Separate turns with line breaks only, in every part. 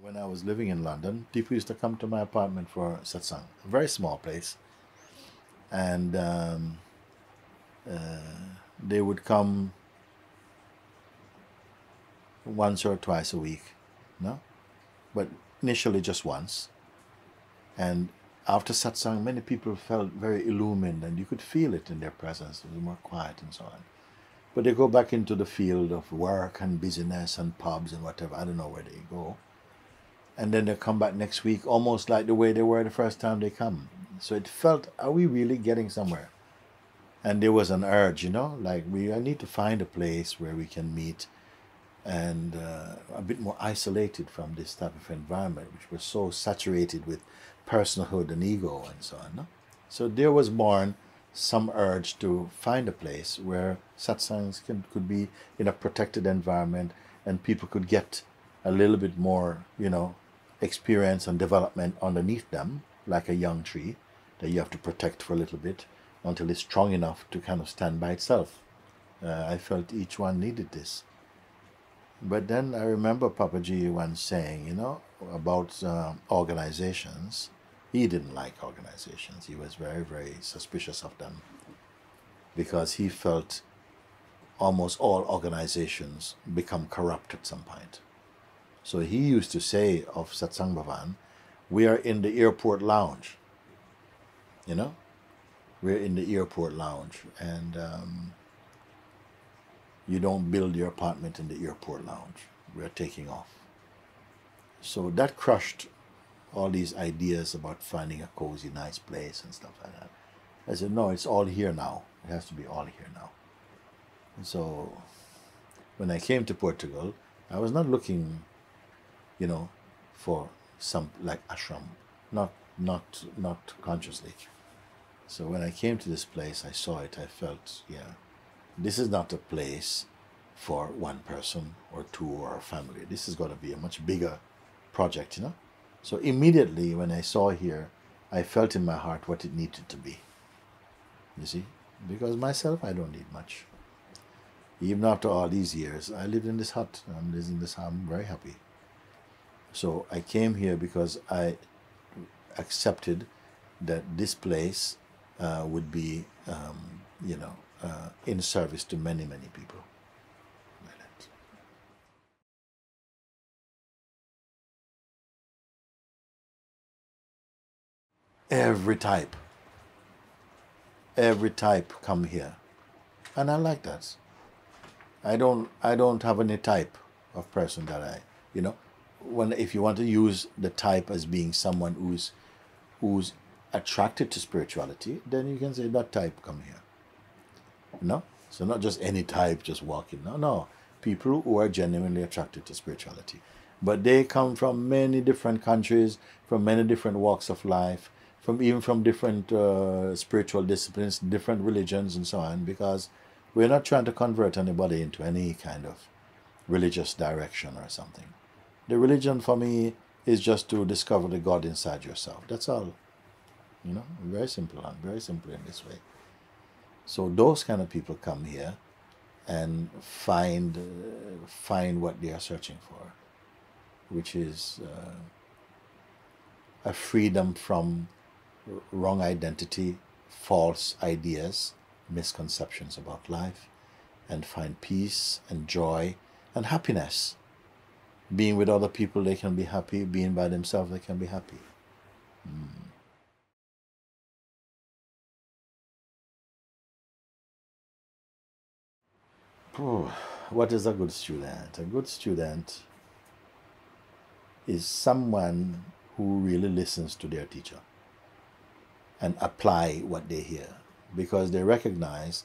When I was living in London, people used to come to my apartment for satsang, a very small place, and they would come once or twice a week, no, but initially just once. And after satsang, many people felt very illumined, and you could feel it in their presence. It was more quiet and so on. But they go back into the field of work and busyness and pubs and whatever. I don't know where they go. And then they come back next week almost like the way they were the first time they come. So it felt, are we really getting somewhere? And there was an urge, like I need to find a place where we can meet and a bit more isolated from this type of environment, which was so saturated with personhood and ego and so on. No? So there was born some urge to find a place where satsangs could be in a protected environment and people could get a little bit more, experience and development underneath them, like a young tree that you have to protect for a little bit until it's strong enough to kind of stand by itself. I felt each one needed this. But then I remember Papaji once saying, about organizations. He didn't like organizations. He was very, very suspicious of them because he felt almost all organizations become corrupt at some point. So he used to say of Satsang Bhavan, we are in the airport lounge. We're in the airport lounge, and you don't build your apartment in the airport lounge. We're taking off. So that crushed all these ideas about finding a cozy, nice place and stuff like that. I said, no, it's all here now. It has to be all here now. And so when I came to Portugal, I was not looking, for some like ashram, not consciously. So when I came to this place, I saw it, I felt, this is not a place for one person or two or a family. This is going to be a much bigger project, So immediately when I saw here, I felt in my heart what it needed to be. You see? Because myself, I don't need much. Even after all these years, I lived in this hut. I'm living in this hut. I'm very happy. So I came here because I accepted that this place would be, in service to many, many people. Every type come here, and I like that. I don't have any type of person that if you want to use the type as being someone who's attracted to spirituality, then you can say that type come here. So not just any type just walking. No, people who are genuinely attracted to spirituality, but they come from many different countries, from many different walks of life, even from different spiritual disciplines, different religions and so on, because we're not trying to convert anybody into any kind of religious direction or something. The religion for me is just to discover the God inside yourself. That's all. Very simple and very simple in this way. So those kind of people come here and find what they are searching for, which is a freedom from wrong identity, false ideas, misconceptions about life, and find peace and joy and happiness. Being with other people, they can be happy. Being by themselves, they can be happy. What is a good student? A good student is someone who really listens to their teacher and apply what they hear, because they recognize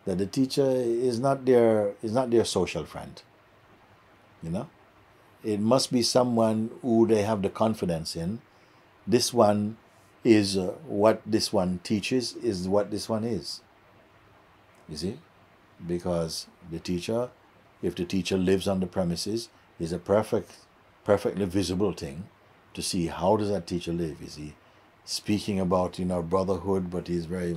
that the teacher is not their social friend. It must be someone who they have the confidence in. This one is what this one teaches is what this one is. You see? Because the teacher, if the teacher lives on the premises, is a perfectly visible thing to see how does that teacher live. Is he speaking about, brotherhood, but he's very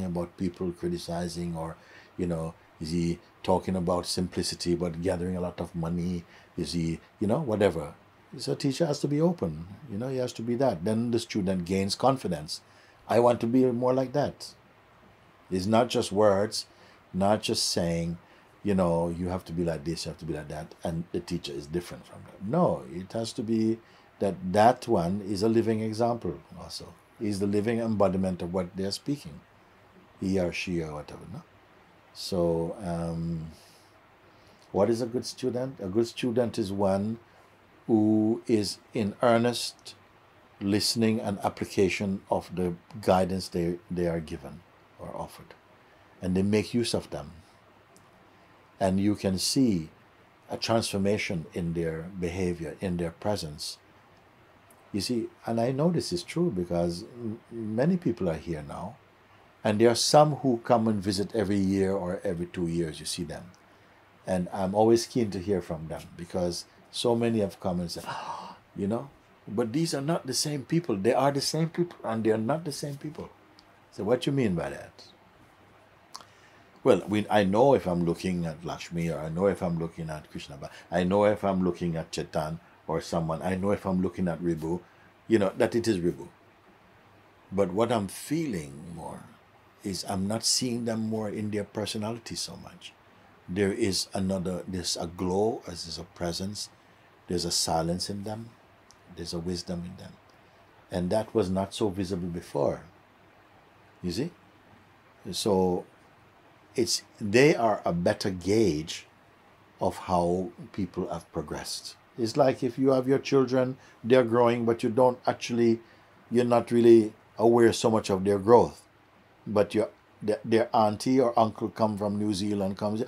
about people criticizing, or, is he talking about simplicity but gathering a lot of money? Is he, whatever. So teacher has to be open, you know, he has to be that. Then the student gains confidence. I want to be more like that. It's not just words, not just saying, you know, you have to be like this, you have to be like that, and the teacher is different from that. No, it has to be that that one is a living example also. He's the living embodiment of what they're speaking, he or she or whatever. No? So, what is a good student? A good student is one who is in earnest listening and application of the guidance they are given or offered. And they make use of them. And you can see a transformation in their behavior, in their presence. You see, and I know this is true because many people are here now. And there are some who come and visit every year or every 2 years, you see them. And I'm always keen to hear from them because so many have come and said, oh, you know, but these are not the same people. They are the same people and they are not the same people. So what do you mean by that? Well, I know if I'm looking at Lakshmi, or I know if I'm looking at Krishna, but I know if I'm looking at Chetan or someone, I know if I'm looking at Ribu, you know, that it is Ribu. But what I'm feeling more is I'm not seeing them more in their personality so much. There is there's a glow, there's a presence, there's a silence in them, there's a wisdom in them. And that was not so visible before. You see? So they are a better gauge of how people have progressed. It's like if you have your children, they're growing, but you're not really aware so much of their growth. But their auntie or uncle come from New Zealand, comes,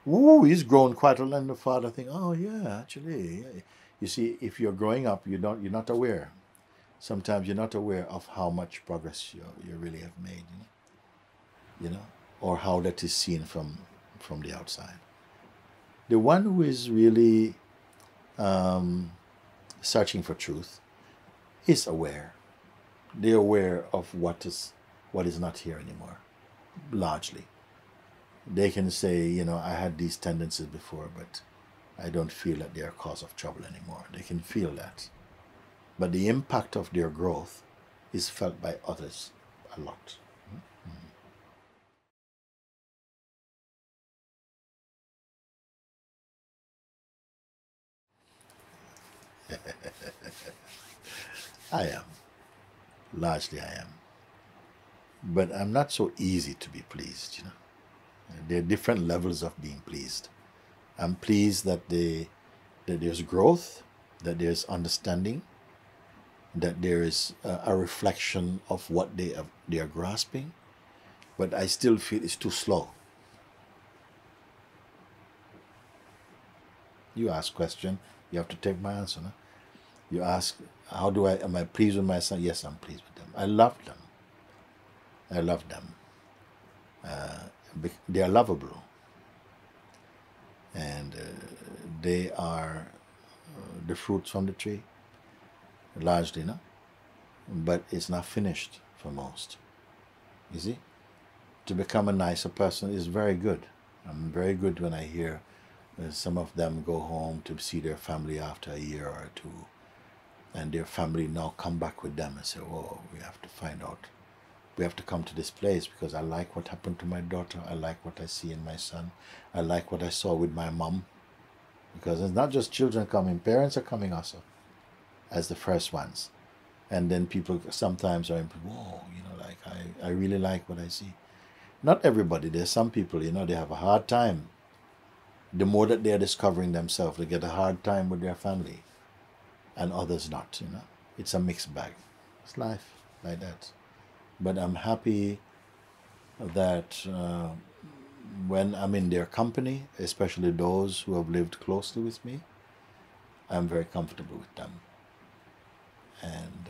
ooh, he's grown quite a lot. And the father think, oh yeah, actually. Yeah. You see, if you're growing up, you're not aware. Sometimes you're not aware of how much progress you really have made, you know, or how that is seen from the outside. The one who is really searching for truth is aware. They're aware of what is not here anymore, largely. They can say, you know, I had these tendencies before, but I don't feel that they're a cause of trouble anymore. They can feel that. But the impact of their growth is felt by others a lot. I am. Largely I am. But I'm not so easy to be pleased, you know. There are different levels of being pleased. I'm pleased that there's growth, that there's understanding, that there is a reflection of what they are grasping, but I still feel it's too slow. You ask question, you have to take my answer. No? You ask, am I pleased with my son? Yes, I'm pleased with them. I love them. I love them. They are lovable. And they are the fruits from the tree, largely, no? But it's not finished for most. You see? To become a nicer person is very good. I'm very good when I hear some of them go home to see their family after a year or two, and their family now come back with them and say, oh, we have to find out. We have to come to this place because I like what happened to my daughter. I like what I see in my son. I like what I saw with my mom. Because it's not just children coming, parents are coming also as the first ones. And then people sometimes are, whoa, you know, like I really like what I see. Not everybody. There's some people, you know, they have a hard time. The more that they're discovering themselves, they get a hard time with their family. And others not, you know. It's a mixed bag. It's life like that. But I'm happy that when I'm in their company, especially those who have lived closely with me, I'm very comfortable with them. And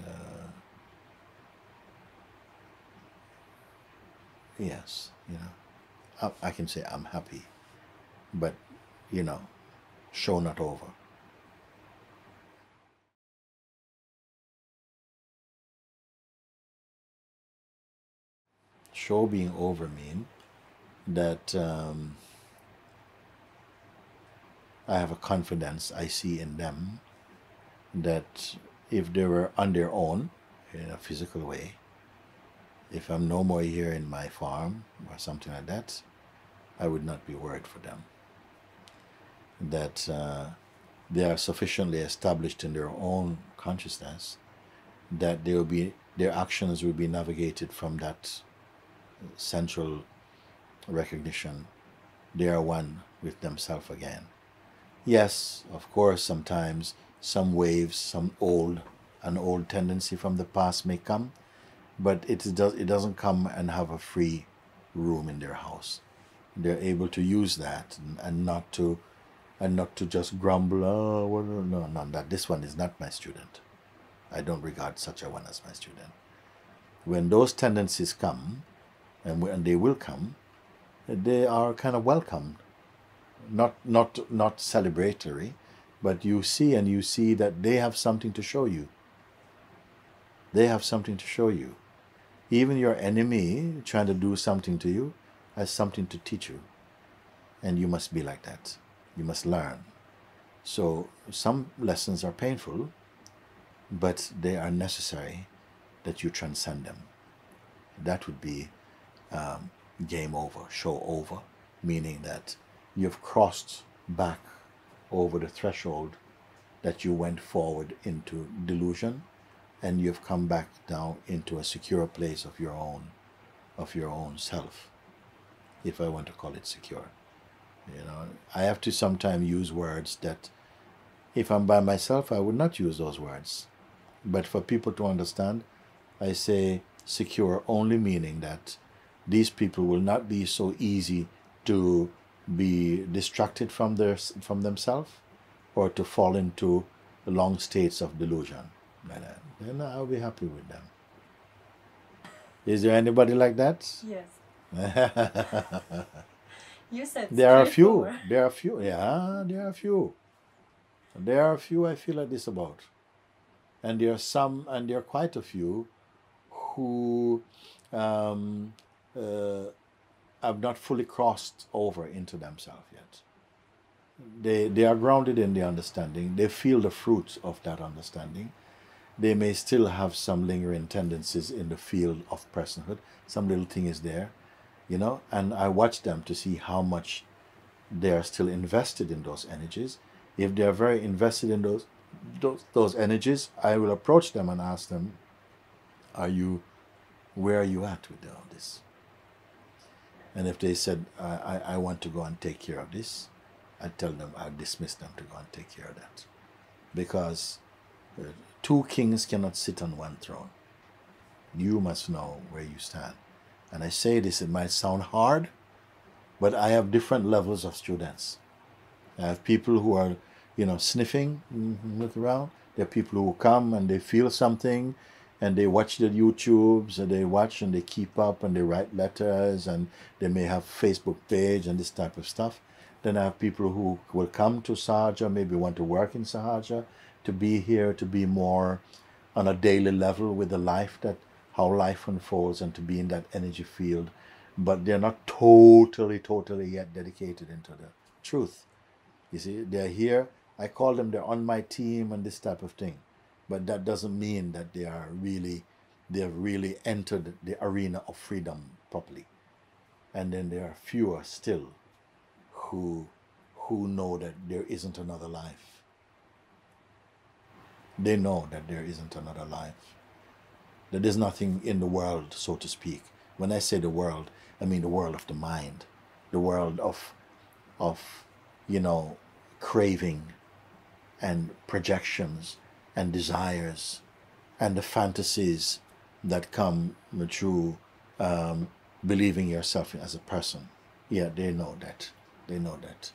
yes, you know, I can say I'm happy, but, you know, show not over. Show being over mean that I have a confidence I see in them that if they were on their own in a physical way, if I'm no more here in my farm or something like that, I would not be worried for them. That they are sufficiently established in their own consciousness that they will be, their actions will be navigated from that central recognition. They are one with themselves again. Yes, of course, sometimes some waves, an old tendency from the past may come, but it doesn't come and have a free room in their house. They're able to use that and not to just grumble. Oh, well, no, that this one is not my student. I don't regard such a one as my student. When those tendencies come, and they will come, they are kind of welcomed, not celebratory, but you see that they have something to show you. They have something to show you. Even your enemy trying to do something to you has something to teach you. And you must be like that. You must learn. So some lessons are painful, but they are necessary that you transcend them. That would be game over, show over, meaning that you've crossed back over the threshold that you went forward into delusion, and you've come back down into a secure place of your own self, if I want to call it secure. I have to sometimes use words that if I'm by myself, I would not use those words. But for people to understand, I say secure only meaning that these people will not be so easy to be distracted from themselves or to fall into long states of delusion. Then I'll be happy with them. Is there anybody like that?
Yes. You said
there are a few. Yeah, there are a few. There are a few I feel like this about. And there are quite a few who have not fully crossed over into themselves yet. They are grounded in the understanding. They feel the fruits of that understanding. They may still have some lingering tendencies in the field of personhood. Some little thing is there, and I watch them to see how much they are still invested in those energies. If they are very invested in those energies, I will approach them and ask them, where are you at with all this? And if they said, I want to go and take care of this, I tell them, I dismiss them to go and take care of that. Because two kings cannot sit on one throne. You must know where you stand. And I say this, it might sound hard, but I have different levels of students. I have people who are, sniffing, look around. There are people who come and they feel something and they watch the YouTubes and they watch and they keep up and they write letters and they may have Facebook page and this type of stuff. Then I have people who will come to Sahaja, maybe want to work in Sahaja, to be here, to be more on a daily level with the life, how life unfolds, and to be in that energy field. But they're not totally yet dedicated into the truth. You see, they're here. I call them, they're on my team and this type of thing. But that doesn't mean that they've really entered the arena of freedom properly. And then there are fewer still who know that there isn't another life. They know that there isn't another life. That there's nothing in the world, so to speak. When I say the world, I mean the world of the mind, the world of craving and projections and desires and the fantasies that come through believing yourself as a person. Yeah, they know that. They know that.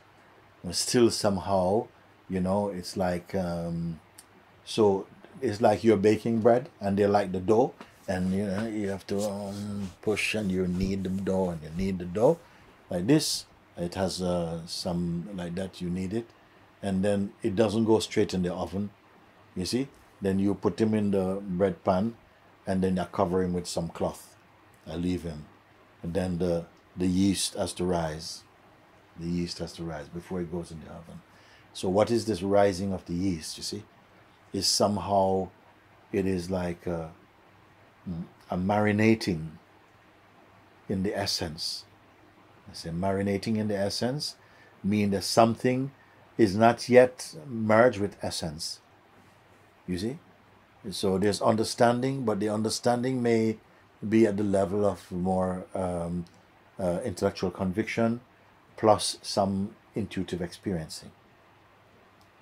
And still somehow, it's like, so it's like you're baking bread and they like the dough, and you have to push and you knead the dough and you knead the dough like this. It has some like that, you knead it, and then it doesn't go straight in the oven, you see. Then you put him in the bread pan and then I cover him with some cloth. I leave him, and then the yeast has to rise. The yeast has to rise before it goes in the oven. So what is this rising of the yeast, you see? is somehow, it is like a marinating in the essence. I say marinating in the essence means that something is not yet merged with essence. You see? So there's understanding, but the understanding may be at the level of more intellectual conviction plus some intuitive experiencing.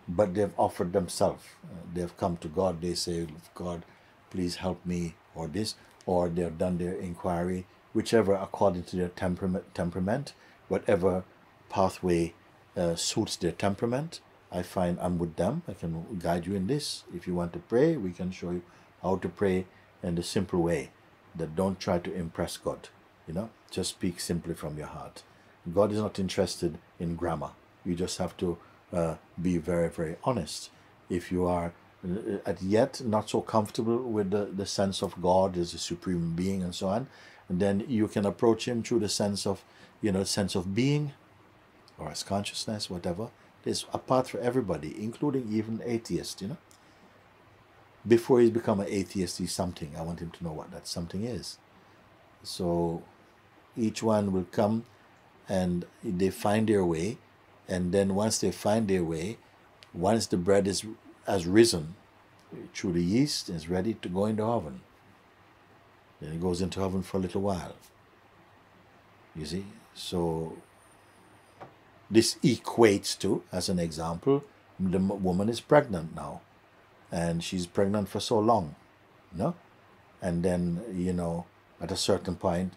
But they've offered themselves. They've come to God. They say, God, please help me, or this, or they've done their inquiry, whichever according to their temperament, whatever pathway suits their temperament. I find I'm with them. I can guide you in this. If you want to pray, we can show you how to pray in the simple way. That don't try to impress God. Just speak simply from your heart. God is not interested in grammar. You just have to be very, very honest. If you are at yet not so comfortable with the sense of God as a supreme being and so on, then you can approach him through the sense of, sense of being, or as consciousness, whatever. There's a path for everybody, including even atheists, Before he's become an atheist, he's something. I want him to know what that something is. So each one will come and they find their way. And then once they find their way, once the bread has risen through the yeast, is ready to go in the oven. Then it goes into oven for a little while. You see? So this equates to, as an example, the woman is pregnant now. And she's pregnant for so long, And then, at a certain point,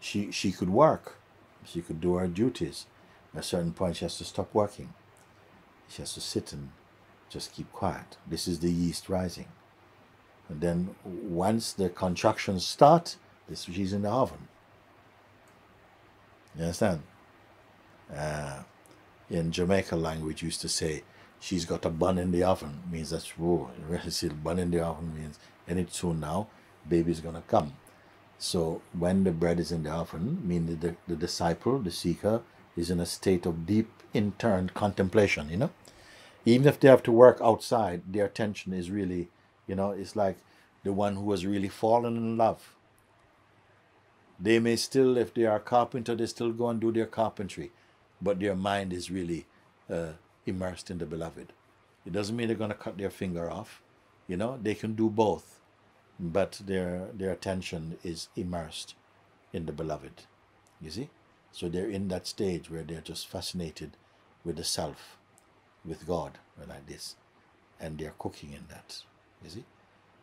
she could work. She could do her duties. At a certain point, she has to stop working. She has to sit and just keep quiet. This is the yeast rising. And then once the contractions start, she's in the oven. You understand? In Jamaica language, used to say, she's got a bun in the oven. Means that's whoa. See, bun in the oven means any soon now, baby's gonna come. So when the bread is in the oven, meaning the disciple, the seeker, is in a state of deep internal contemplation. Even if they have to work outside, their attention is really, it's like the one who has really fallen in love. They may still, if they are a carpenter, they still go and do their carpentry, but their mind is really immersed in the beloved. It doesn't mean they're going to cut their finger off. They can do both, but their attention is immersed in the beloved. You see? So they're in that stage where they're just fascinated with the self, with God, like this, and they're cooking in that. You see?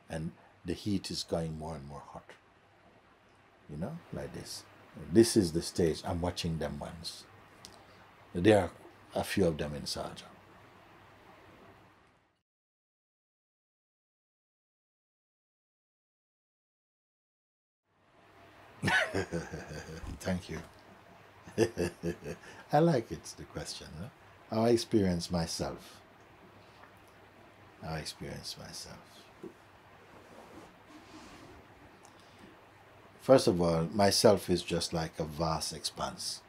And the heat is going more and more hot. Like this. This is the stage. I'm watching them once. There are a few of them in Sahaja. Thank you. I like it, the question. How I experience myself. How I experience myself. First of all, myself is just like a vast expanse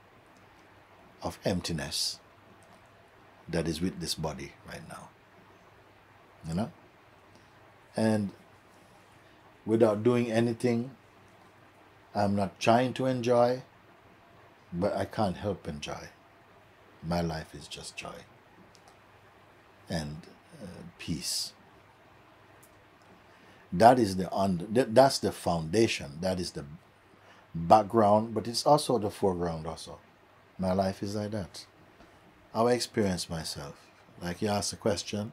of emptiness that is with this body right now. And without doing anything, I'm not trying to enjoy, but I can't help enjoy. My life is just joy and peace. That is that's the foundation. That is the background, but it's also the foreground also. My life is like that. How I experience myself. Like you ask a question,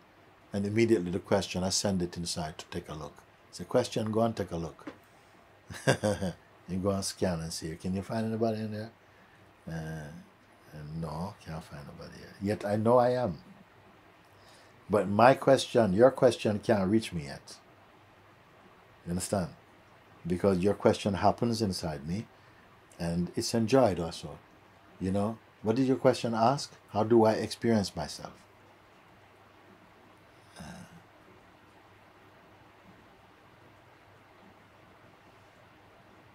and immediately the question, I send it inside to take a look. It's a question, go and take a look. You go and scan and see, can you find anybody in there? No, can't find nobody here. Yet I know I am. But my question, your question can't reach me yet. You understand? Because your question happens inside me, and it's enjoyed also. What did your question ask? How do I experience myself?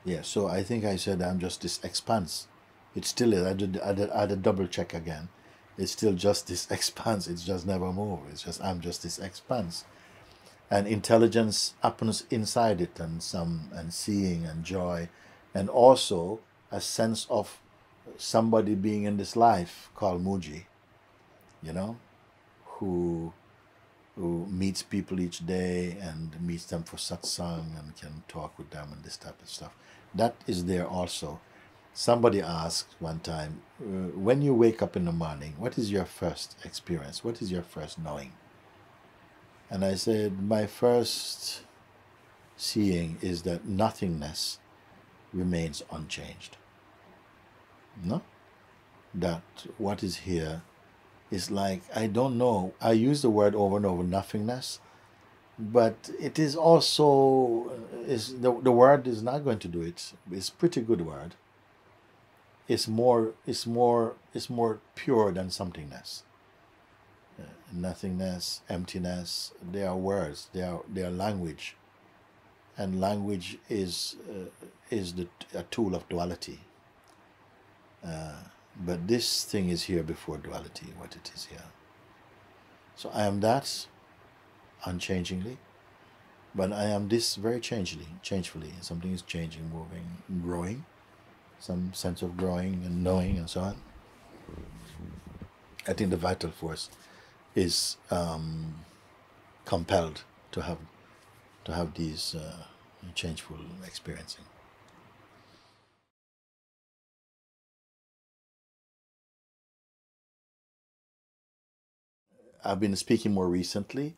Yeah, so I think I said I'm just this expanse. It still is. I had a double check again. It's still just this expanse. It's just never moved. It's just I'm just this expanse. And intelligence happens inside it, and seeing and joy, and also a sense of somebody being in this life called Mooji, you know, who meets people each day and meets them for satsang and can talk with them and this type of stuff. That is there also. Somebody asked one time, when you wake up in the morning, what is your first experience? What is your first knowing? And I said, my first seeing is that nothingness remains unchanged. No? That what is here is like, I don't know, I use the word over and over, nothingness, but it is also, the word is not going to do it. It's a pretty good word. It's more pure than somethingness. Nothingness, emptiness, they are words, they are language, and language is a tool of duality. But this thing is here before duality, what it is here. So I am that unchangingly, but I am this very changefully. Something is changing, moving, growing, some sense of growing and knowing and so on. I think the vital force is compelled to have these changeful experiencing. I've been speaking more recently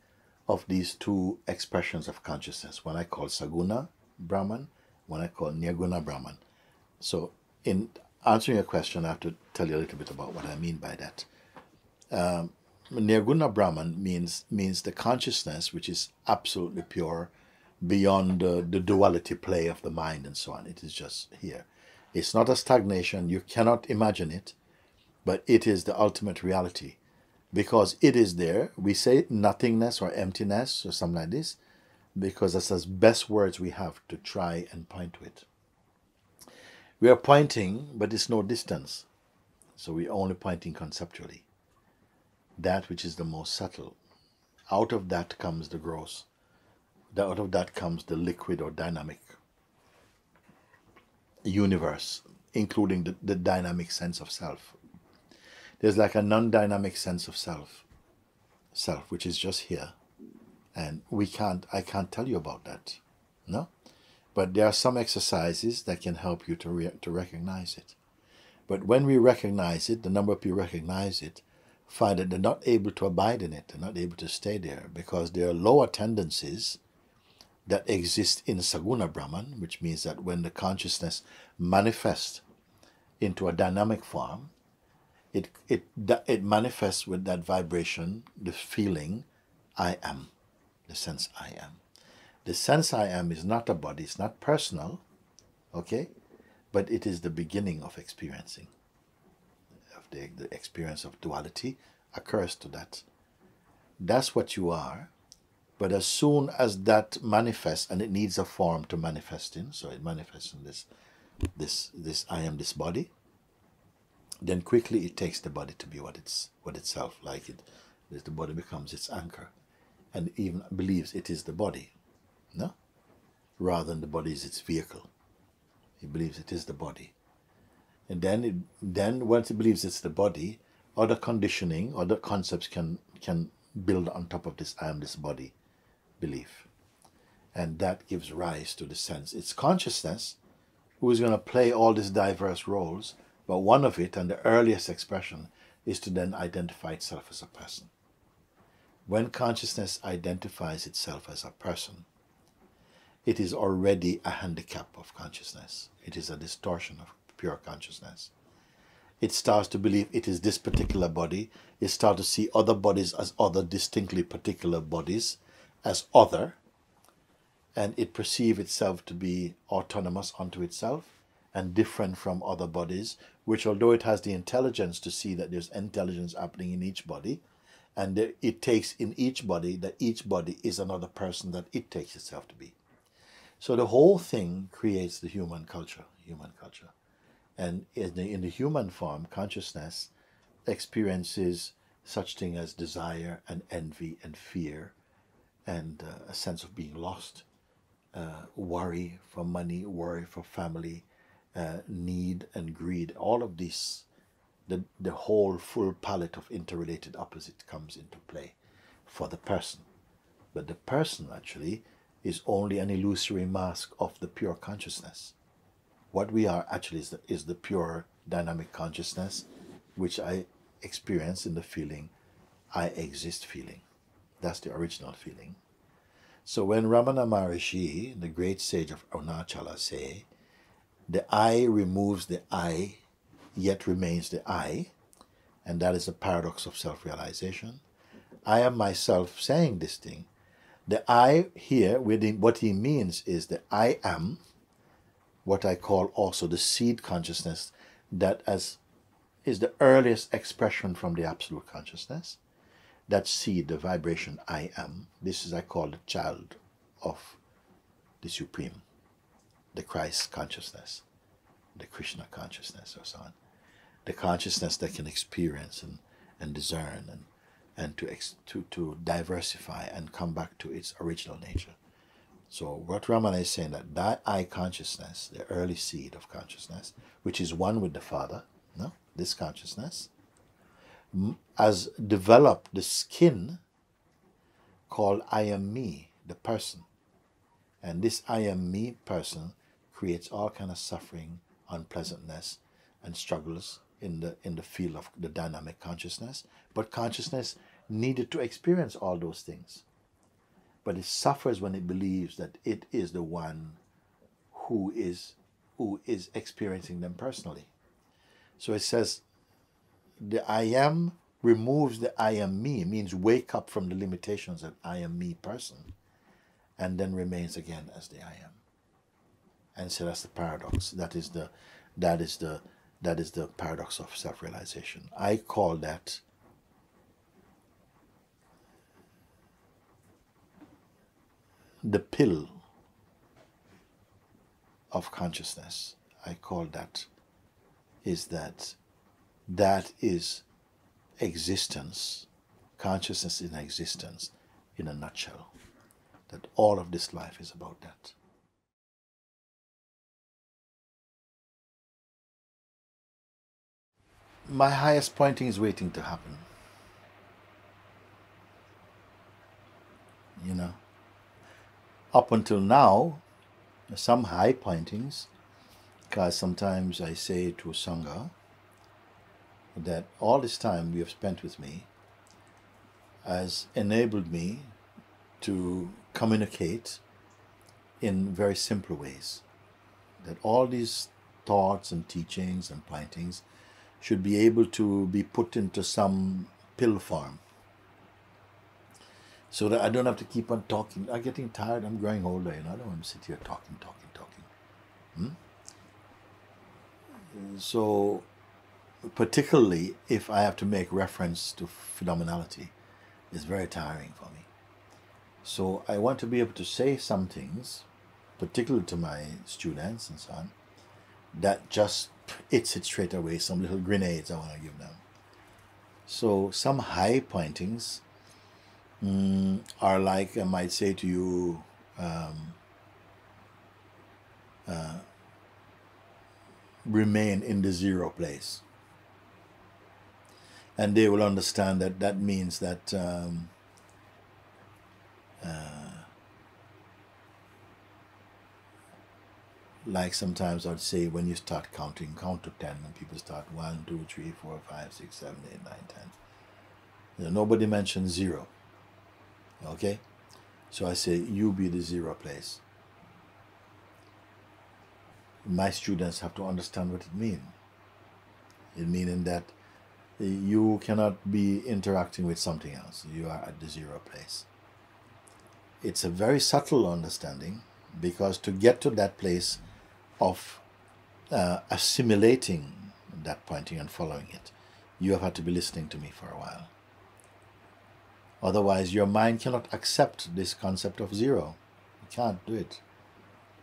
of these two expressions of consciousness, one I call Saguna Brahman, one I call Nirguna Brahman. So in answering your question, I have to tell you a little bit about what I mean by that. Nirguna Brahman means the consciousness which is absolutely pure, beyond the duality play of the mind and so on. It is just here. It's not a stagnation. You cannot imagine it, but it is the ultimate reality. Because it is there, we say nothingness or emptiness or something like this, because that's the best words we have to try and point to it. We are pointing, but it's no distance. So we're only pointing conceptually. That which is the most subtle. Out of that comes the gross. Out of that comes the liquid or dynamic universe, including the dynamic sense of self. There's like a non-dynamic sense of self, which is just here. And I can't tell you about that, no? But there are some exercises that can help you to recognize it. But when we recognize it, the number of people recognize it, find that they're not able to abide in it, they're not able to stay there, because there are lower tendencies that exist in Saguna Brahman, which means that when the consciousness manifests into a dynamic form, it manifests with that vibration, the feeling, I am, the sense I am. The sense I am is not a body, it's not personal, okay? But it is the beginning of experiencing. Of the experience of duality occurs to that. That's what you are, but as soon as that manifests, and it needs a form to manifest in, so it manifests in this I am this body, then quickly it takes the body to be what itself, like it, the body becomes its anchor, and even believes it is the body, no? Rather than the body is its vehicle. It believes it is the body. And then once it believes it's the body, other conditioning, other concepts can build on top of this I am this body belief. And that gives rise to the sense. It's consciousness who is going to play all these diverse roles, but one of it, and the earliest expression, is to then identify itself as a person. When consciousness identifies itself as a person, it is already a handicap of consciousness. It is a distortion of pure consciousness. It starts to believe it is this particular body. It starts to see other bodies as other distinctly particular bodies, as other, and it perceives itself to be autonomous unto itself and different from other bodies, which although it has the intelligence to see that there's intelligence happening in each body, and it takes in each body that each body is another person that it takes itself to be. So the whole thing creates the human culture. And in the human form, consciousness experiences such thing as desire and envy and fear and a sense of being lost, worry for money, worry for family, need and greed. All of this, the whole full palette of interrelated opposites comes into play for the person. But the person actually is only an illusory mask of the pure consciousness. What we are actually is the pure dynamic consciousness, which I experience in the feeling, I exist feeling. That's the original feeling. So when Ramana Maharishi, the great sage of Arunachala, say, the I removes the I, yet remains the I, and that is the paradox of self-realization. I am myself saying this thing. The I here, what he means is the I am, what I call also the seed consciousness, that is the earliest expression from the absolute consciousness. That seed, the vibration I am, this is I call the child of the Supreme, the Christ consciousness, the Krishna consciousness, or so on. The consciousness that can experience and discern and to diversify and come back to its original nature. So what Ramana is saying, that I consciousness, the early seed of consciousness, which is one with the Father, no? This consciousness, has developed the skin called I am me, the person. And this I am me person creates all kind of suffering, unpleasantness, and struggles in the field of the dynamic consciousness. But consciousness needed to experience all those things. But it suffers when it believes that it is the one who is experiencing them personally. So it says, the I am removes the I am me, means wake up from the limitations of I am me person, and then remains again as the I am. And so that's the paradox. That is the paradox of self-realization. I call that the pill of consciousness. I call that is existence, consciousness in existence in a nutshell. That all of this life is about that. My highest pointing is waiting to happen. You know, up until now, some high pointings, because sometimes I say to Sangha that all this time you have spent with me has enabled me to communicate in very simple ways. That all these thoughts and teachings and pointings should be able to be put into some pill form, so that I don't have to keep on talking. I'm getting tired, I'm growing older, I don't want to sit here talking. So, particularly if I have to make reference to phenomenality, it's very tiring for me. So I want to be able to say some things, particularly to my students and so on, that just hits it straight away, some little grenades I want to give them. So some high pointings are like, I might say to you, remain in the zero place. And they will understand that that means that like sometimes I'd say when you start counting, count to 10, and people start 1, 2, 3, 4, 5, 6, 7, 8, 9, 10. Nobody mentions zero. Okay? So I say, you be the zero place. My students have to understand what it means. It meaning that you cannot be interacting with something else. You are at the zero place. It's a very subtle understanding, because to get to that place of assimilating that pointing and following it, you have had to be listening to me for a while. Otherwise, your mind cannot accept this concept of zero. You can't do it.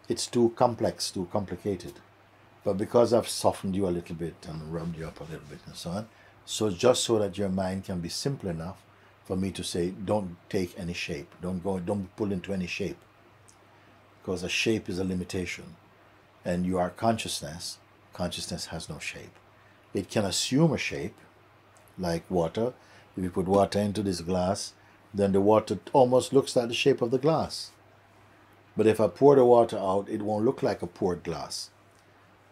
It's too complex, too complicated. But because I've softened you a little bit and rubbed you up a little bit and so on, so just so that your mind can be simple enough for me to say, don't take any shape. Don't pull into any shape. Because a shape is a limitation. And you are consciousness. Consciousness has no shape. It can assume a shape, like water. If you put water into this glass, then the water almost looks like the shape of the glass. But if I pour the water out, it won't look like a poured glass.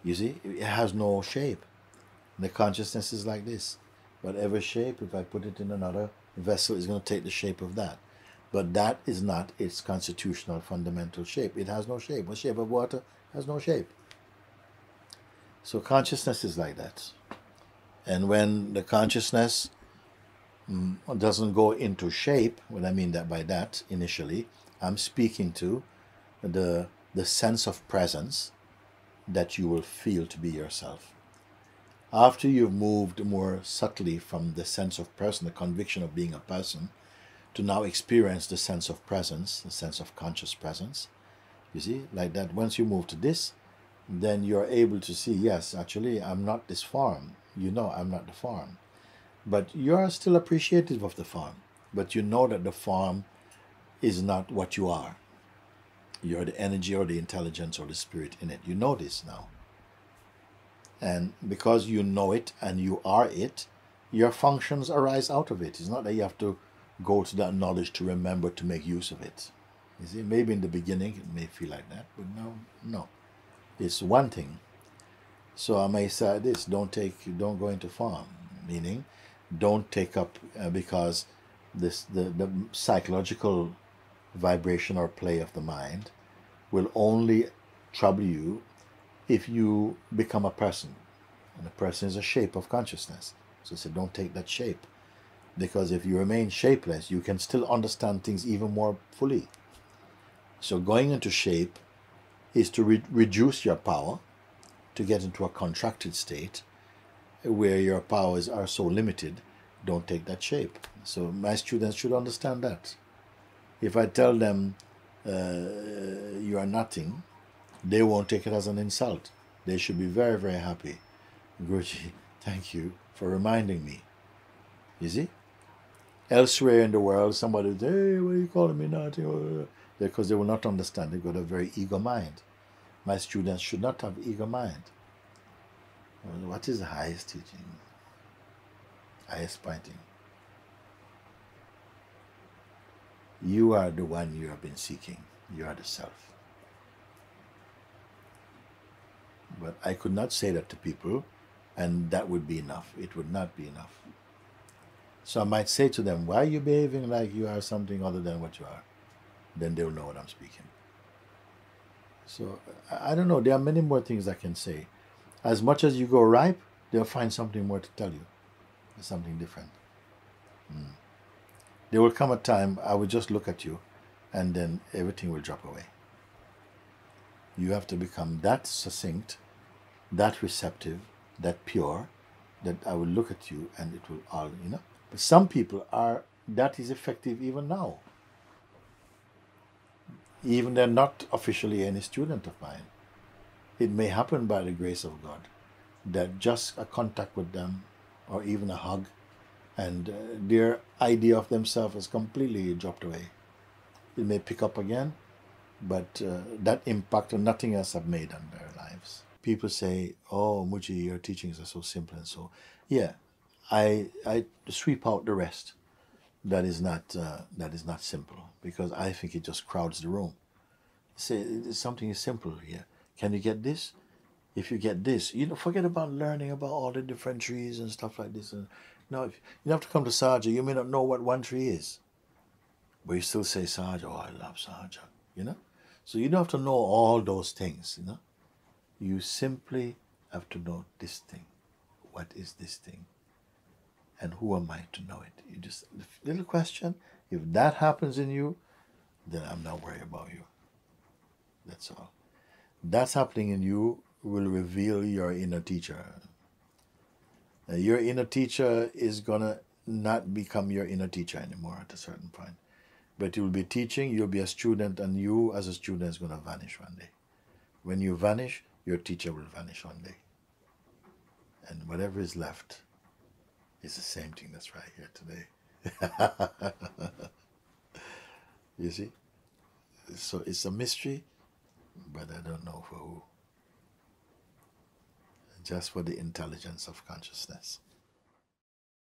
You see, it has no shape. The consciousness is like this. Whatever shape, if I put it in another vessel, is going to take the shape of that. But that is not its constitutional fundamental shape. It has no shape. The shape of water has no shape. So consciousness is like that. And when the consciousness doesn't go into shape, what I mean that by that initially, I'm speaking to the sense of presence that you will feel to be yourself. After you've moved more subtly from the sense of person, the conviction of being a person, to now experience the sense of presence, the sense of conscious presence, you see, like that, once you move to this, then you're able to see, yes, actually, I'm not this form. You know I'm not the form. But you're still appreciative of the form. But you know that the form is not what you are. You're the energy or the intelligence or the spirit in it. You know this now. And because you know it and you are it, your functions arise out of it. It's not that you have to go to that knowledge to remember to make use of it. You see, maybe in the beginning it may feel like that, but no. It's one thing. So I may say this, don't go into form, meaning don't take up, because the psychological vibration or play of the mind will only trouble you if you become a person. And a person is a shape of consciousness. So I said, don't take that shape. Because if you remain shapeless, you can still understand things even more fully. So going into shape is to reduce your power, to get into a contracted state where your powers are so limited. Don't take that shape. So my students should understand that. If I tell them you are nothing, they won't take it as an insult. They should be very, very happy. Guruji, thank you for reminding me. You see? Elsewhere in the world, somebody will say, hey, why are you calling me nothing? Because they will not understand. They've got a very ego mind. My students should not have ego mind. What is the highest teaching? Highest pointing. You are the one you have been seeking. You are the self. But I could not say that to people, and that would be enough. It would not be enough. So I might say to them, why are you behaving like you are something other than what you are? Then they'll know what I'm speaking. So I don't know. There are many more things I can say. As much as you go ripe, they'll find something more to tell you. Something different. There will come a time I will just look at you and then everything will drop away. You have to become that succinct, that receptive, that pure, that I will look at you and it will all, But some people are, that is effective even now. Even they're not officially any student of mine. It may happen by the grace of God that just a contact with them or even a hug and their idea of themselves has completely dropped away. It may pick up again, but that impact and nothing else have made on their lives. People say, oh, Mooji, your teachings are so simple and so. Yeah, I sweep out the rest. That is not simple, because I think it just crowds the room. Say something is simple here. Can you get this? If you get this, forget about learning about all the different trees and stuff like this. No, if you have to come to Sahaja, you may not know what one tree is, but you still say Sahaja. Oh, I love Sahaja. So you don't have to know all those things. You simply have to know this thing. What is this thing? And who am I to know it? You just, little question, if that happens in you, then I'm not worried about you. That's all. That's happening in you will reveal your inner teacher. Your inner teacher is going to not become your inner teacher anymore at a certain point. But you'll be teaching, you'll be a student, and you as a student is going to vanish one day. When you vanish, your teacher will vanish one day. And whatever is left is the same thing that's right here today. You see? So it's a mystery, but I don't know for who. Just for the intelligence of consciousness.